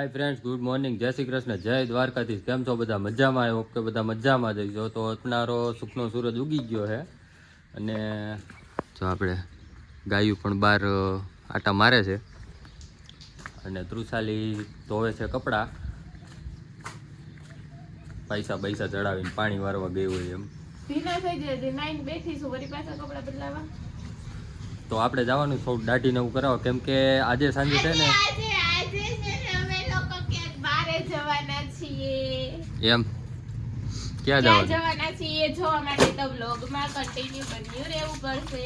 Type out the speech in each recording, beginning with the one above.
Hi friends, good morning, જય શ્રી કૃષ્ણ, જય દ્વારકાધીશ. કેમ છો બધા? મજામાં? આવ્યો કે બધા મજામાં જઈશો. તો અપનારો સુખનો સૂરજ ઉગી ગયો છે અને જો આપણે ગાયું પણ બહાર આટા મારે છે અને તૃષાલી ધોવે છે કપડાં, પૈસા ચડાવીને પાણી વારવા ગઈ હોય એમ. ભીના થઈ જાય નાઈન બેઠીશું વળી પાછા કપડા બદલાવા. તો આપણે જવાનું થોડું દાઢી ને એવું કરાવો, કેમ કે આજે સાંજે છે ને અમે લોકો ક્યાંક બહાર જવાના છીએ. એમ ક્યાં જવાના છીએ જોવા માટે તો વ્લોગમાં કન્ટિન્યુ બન્યું રહેવું પડશે.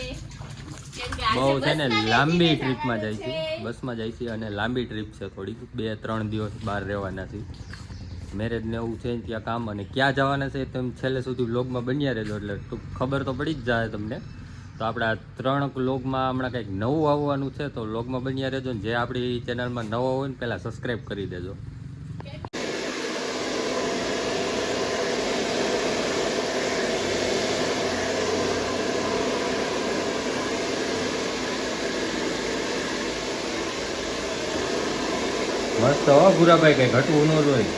કેમ કે આજે બહુ છે ને લાંબી બસમાં ટ્રીપમાં જાય જવાનું છે, બસમાં જાય છે અને લાંબી ટ્રીપ છે, થોડીક 2-3 દિવસ બહાર રહેવાના છે. મેરેજ ને એવું છે ત્યાં કામ, અને ક્યાં જવાના છે તમે છેલ્લે સુધી વ્લોગમાં બન્યા રહેજો એટલે ખબર તો પડી જ જાય તમને. તો આપણે આ 3 વ્લોગમાં હમણાં કંઈક નવું આવવાનું છે, તો વ્લોગમાં બન્યા રહેજો. ને જે આપણી ચેનલમાં નવો હોય ને પહેલાં સબસ્ક્રાઈબ કરી દેજો. મસ્ત હો ભૂરાભાઈ, કઈ ઘટવું ન જોઈએ.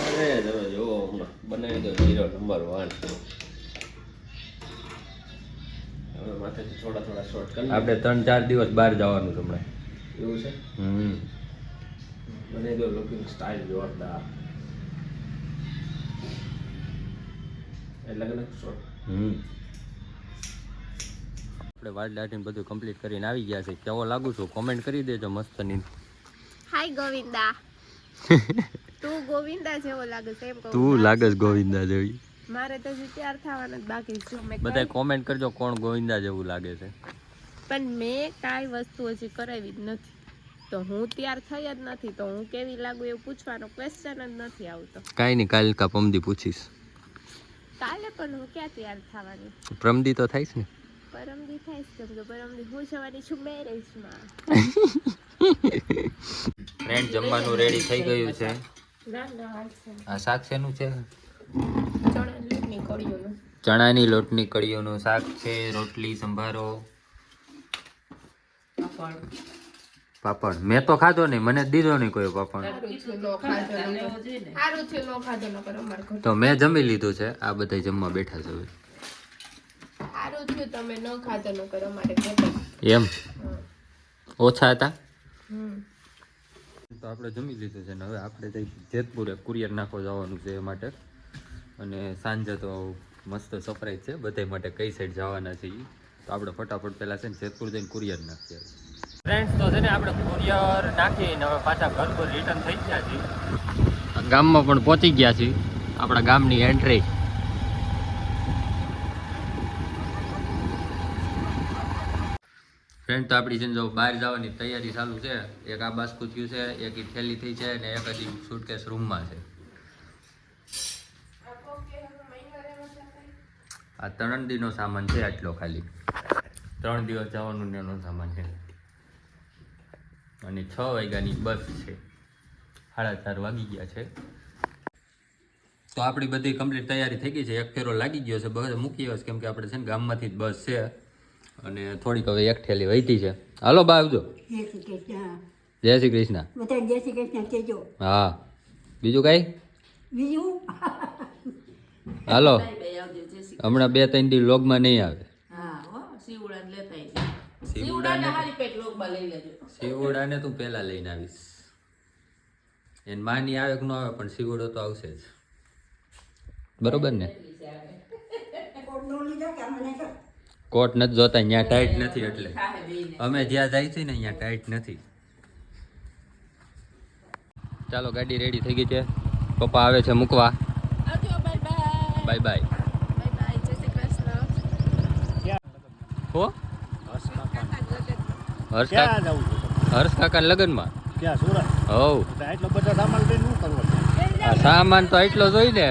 અરે તમે જુઓ, બનાવી દો 0 નંબર 1. હવે માથેથી થોડા શોર્ટ કરી આપણે 3-4 દિવસ બહાર જવાનું છે હમણાં. એવું છે. બનાવી દો લુકિંગ સ્ટાઇલ જોરદાર. એટલે કે શોર્ટ. આપણે વાળ દાઢીને બધું કમ્પ્લીટ કરીને આવી ગયા છે. કેવો લાગુ છું કોમેન્ટ કરી દેજો મસ્તની. હાય ગોવિંદા. તું ગોવિંદા જેવો લાગે છે એમ કહું. તું લાગે છે ગોવિંદા જેવી. મારે તો હજી તૈયાર થવાનું જ બાકી છે. બધાય કોમેન્ટ કરજો કોણ ગોવિંદા જેવું લાગે છે. પણ મેં કાંઈ વસ્તુ હજી કરાવી જ નથી, તો હું તૈયાર થઈ જ નથી, તો હું કેવી લાગુ એવું પૂછવાનો ક્વેશ્ચન જ નથી આવતો. કાંઈ નહીં, કાલ કા પમદી પૂછીશ. કાલે પણ હું ક્યાં તૈયાર થવાની? પ્રમદી તો થાય છે ને. પરમદી થાય છે, કેમ કે પરમદી હું જવાની છું મેરેજમાં. ફ્રેન્ડ, જમવાનું રેડી થઈ ગયું છે. આ શાક શેનું છે? ચણાની લોટની કળીઓનું શાક છે, રોટલી, સંભારો, પાપડ. મેં તો ખાધો નહીં, મને દીધો નહીં કોઈ પાપડ. તો મેં જમી લીધું છે, આ બધા જમવા બેઠા છે હવે. સારું થયું તમે ન ખાધો, ન કરો અમારે એમ ઓછા હતા. તો આપણે જમી લીધું છે ને હવે આપણે જઈ જેતપુર કુરિયર નાખવા જવાનું છે એ માટે. અને સાંજે તો મસ્ત સરપ્રાઈઝ છે બધા માટે, કઈ સાઈડ જવાના છે તો આપણે ફટાફટ પહેલાં છે ને જેતપુર જઈને કુરિયર નાખીએ. ફ્રેન્ડ્સ, તો છે ને આપણે કુરિયર નાખીને હવે પાછા ઘર પર રિટર્ન થઈ ગયા છીએ. ગામમાં પણ પહોંચી ગયા છીએ, આપણા ગામની એન્ટ્રી. ફ્રેન્ડ, તો આપણી છે ને જો બહાર જવાની તૈયારી ચાલુ છે. એક આ બાસ્કુ થયું છે, એક થેલી થઈ છે અને એક હજી સુટકેસ રૂમમાં છે. આ 3 દીનો સામાન છે આટલો, ખાલી 3 દિવસ જવાનું એનો સામાન છે. અને 6 વાગ્યાની બસ છે, 4:30 વાગી ગયા છે. તો આપણી બધી કમ્પ્લીટ તૈયારી થઈ ગઈ છે. એક ફેરો લાગી ગયો છે, બસ મૂકી આવ્યો છે, કેમ કે આપણે છે ને ગામમાંથી જ બસ છે અને થોડીક હવે એક થેલી વહીતી છે. હાલો બા, આવજો. જય શ્રી કૃષ્ણ. જય શ્રી કૃષ્ણ કહેજો. હા, બીજું કઈ? બીજું હાલો, હમણાં 2-3 દી લોગમાં નહીં આવે. શિવડાને તું પેલા લઈને આવીશ. એને માની આવે કે ન આવે, પણ શિવડો તો આવશે જ, બરોબર ને? કોટ નથી જોતા, અહીંયા ટાઈટ નથી, એટલે અમે જ્યાં જાય છે ને અહીંયા ટાઈટ નથી. ચાલો, ગાડી રેડી થઈ ગઈ છે, પપ્પા આવે છે મૂકવા. Bye bye. હો હર્ષ કાકા લગ્નમાં? હવ, સામાન તો એટલો જોઈ ને.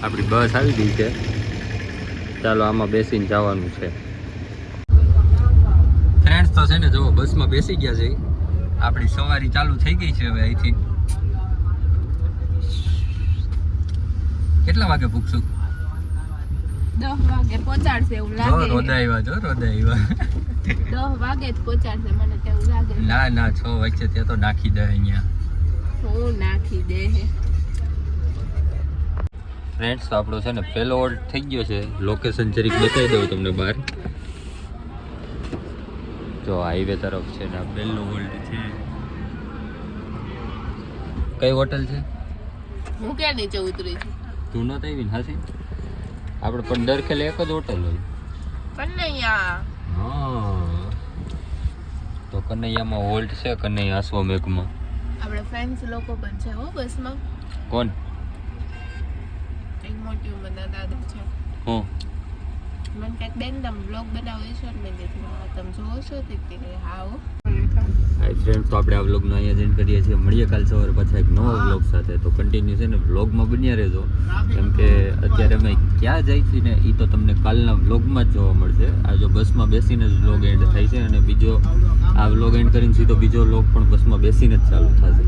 આપણી બસ આવી ગઈ છે, ચાલો આમાં બેસીને જવાનું છે. ફ્રેન્ડ્સ, તો છે ને જો બસમાં બેસી ગયા છે, આપણી સવારી ચાલુ થઈ ગઈ છે હવે. અહીંથી કેટલા વાગે પૂછશું? 10 વાગે પહોંચાડશે એવું લાગે. રોદા આવ્યા. 10 વાગે જ પહોંચાડશે મને તેવું લાગે છે. ના ના 6 વચ્ચે ત્યાં તો નાખી દે અહીંયા. હું નાખી દે હે. ફ્રેન્ડ્સ તો આપણો છે ને પહેલો હોલ્ટ થઈ ગયો છે. લોકેશન જરીક બતાવી દઉં તમને બહાર. જો હાઈવે તરફ છે ને આ પહેલો હોલ્ટ છે. કઈ હોટલ છે? હું ક્યાં નીચે ઉતરી છું? તું નત આવી ને હાસી? આપણે પણ દર ખેલે એક જ હોટલ હોય. કનૈયા. હા તો કનૈયામાં હોલ્ટ છે. કનૈયા અશ્વમેઘમાં. આપણે ફ્રેન્ડ્સ લોકો પણ છે હો બસમાં. કોણ? એક મોટી ઉંમરના દાદા છે. હું મને કંઈક બેન તમે બ્લોગ બનાવો છો ને મેં કીધું હા તમે જોવો છો તે કે હા હો. હાય ફ્રેન્ડ્સ તો આપણે આ વ્લોગનો અહીંયા જ કરીએ છીએ. મળીએ કાલ સવારે પાછા એક નવા વ્લોગ સાથે. તો કન્ટિન્યુ છે ને વ્લોગમાં બન્યા રહેજો, કેમ કે અત્યારે અમે ક્યાં જાય છીએ ને એ તો તમને કાલના વ્લોગમાં જ જોવા મળશે. આ જો બસમાં બેસીને જ વ્લોગ એન્ડ થાય છે અને બીજો આ વ્લોગ એન્ડ કરીને સીધો બીજો વ્લોગ પણ બસમાં બેસીને જ ચાલુ થશે.